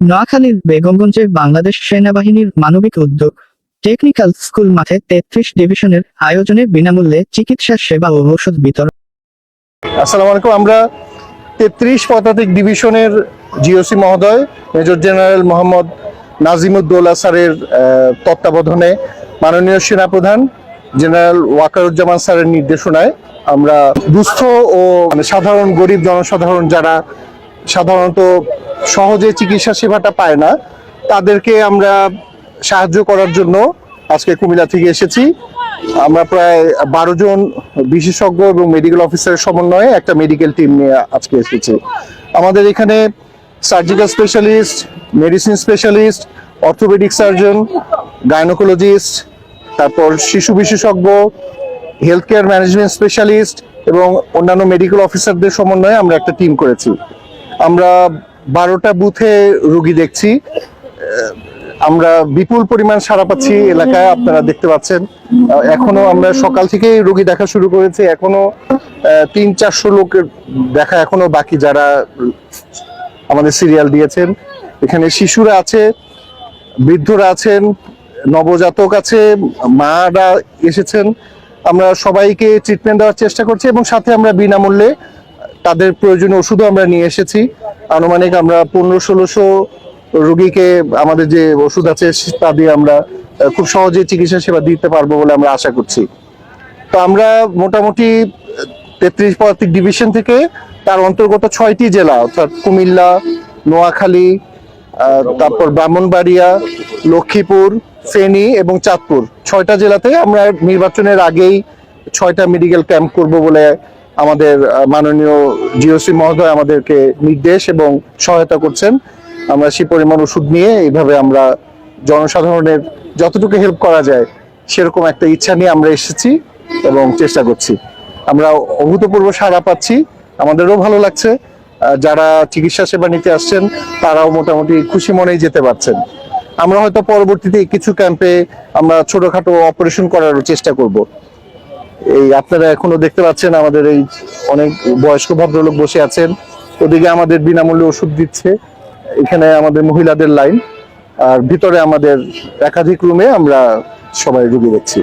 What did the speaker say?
নোয়াখালীর বেগমগঞ্জে বাংলাদেশ সেনাবাহিনীর মানবিক উদ্যোগ টেকনিক্যাল স্কুল মাঠে ৩৩ ডিভিশনের আয়োজনে বিনামূল্যে চিকিৎসা সেবা ও ঔষধ বিতরণ। আসসালামু আলাইকুম। আমরা ৩৩ পদাতিক ডিভিশনের জিওসি মহোদয় মেজর জেনারেল মোহাম্মদ নাজিমুদ্দৌলা স্যারের তত্ত্বাবধানে মাননীয় সেনাপ্রধান জেনারেল ওয়াকারুজ্জামান স্যারের নির্দেশনায় আমরা দুস্থ ও সাধারণ গরিব জনসাধারণ যারা সাধারণত সহজে চিকিৎসা সেবাটা পায় না, তাদেরকে আমরা সাহায্য করার জন্য আজকে কুমিল্লা থেকে এসেছি। আমরা প্রায় 12 জন বিশেষজ্ঞ এবং মেডিকেল অফিসারের সমন্বয়ে একটা মেডিকেল টিম নিয়ে আজকে এসেছি। আমাদের এখানে surgical specialist, medicine specialist, orthopaedic surgeon, gynaecologist, তারপর শিশু বিশেষজ্ঞ, হেলথ কেয়ার ম্যানেজমেন্ট স্পেশালিস্ট এবং অন্যান্য মেডিকেল অফিসারদের সমন্বয়ে আমরা একটা টিম করেছি। আমরা 12টা বুথে রোগী দেখছি। আমরা বিপুল পরিমাণ সাড়া পাচ্ছি এলাকায়, আপনারা দেখতে পাচ্ছেন। এখনো আমরা সকাল থেকেই রোগী দেখা শুরু করেছি, এখনো 300-400 লোকের দেখা এখনো বাকি, যারা আমাদের সিরিয়াল দিয়েছেন। এখানে শিশুরা আছে, বৃদ্ধরা আছেন, নবজাতক আছে, মারা এসেছেন। আমরা সবাইকে ট্রিটমেন্ট দেওয়ার চেষ্টা করছি এবং সাথে আমরা বিনামূল্যে তাদের প্রয়োজনীয় ওষুধও আমরা নিয়ে এসেছি। আনুমানিক আমরা 1500-1600 রোগীকে আমাদের যে ওষুধ আছে তা দিয়ে আমরা খুব সহজে চিকিৎসা সেবা দিতে পারবো বলে আমরা আশা করছি। তো আমরা মোটামুটি 33 পদাতিক ডিভিশন থেকে তার অন্তর্গত 6টি জেলা অর্থাৎ কুমিল্লা, নোয়াখালী, তারপর ব্রাহ্মণবাড়িয়া, লক্ষ্মীপুর, ফেনী এবং চাঁদপুর, 6টা জেলাতে আমরা নির্বাচনের আগেই 6টা মেডিকেল ক্যাম্প করব বলে আমাদের মাননীয় জিওসি মহোদয় আমাদেরকে নির্দেশ এবং সহায়তা করছেন। আমরা সেই পরিমাণ ওষুধ নিয়ে এইভাবে আমরা জনসাধারণের যতটুকু হেল্প করা যায় সেরকম একটা ইচ্ছা নিয়ে আমরা এসেছি এবং চেষ্টা করছি। আমরা অভূতপূর্ব সাড়া পাচ্ছি, আমাদেরও ভালো লাগছে। যারা চিকিৎসা সেবা নিতে আসছেন তারাও মোটামুটি খুশি মনেই যেতে পারছেন। আমরা হয়তো পরবর্তীতে কিছু ক্যাম্পে আমরা ছোটখাটো অপারেশন করারও চেষ্টা করব। এই আপনারা এখনো দেখতে পাচ্ছেন আমাদের এই অনেক বয়স্ক ভদ্রলোক বসে আছেন, ওদিকে আমাদের বিনামূল্যে ওষুধ দিচ্ছে। এখানে আমাদের মহিলাদের লাইন, আর ভিতরে আমাদের একাধিক রুমে আমরা সবাই রোগী দেখছি।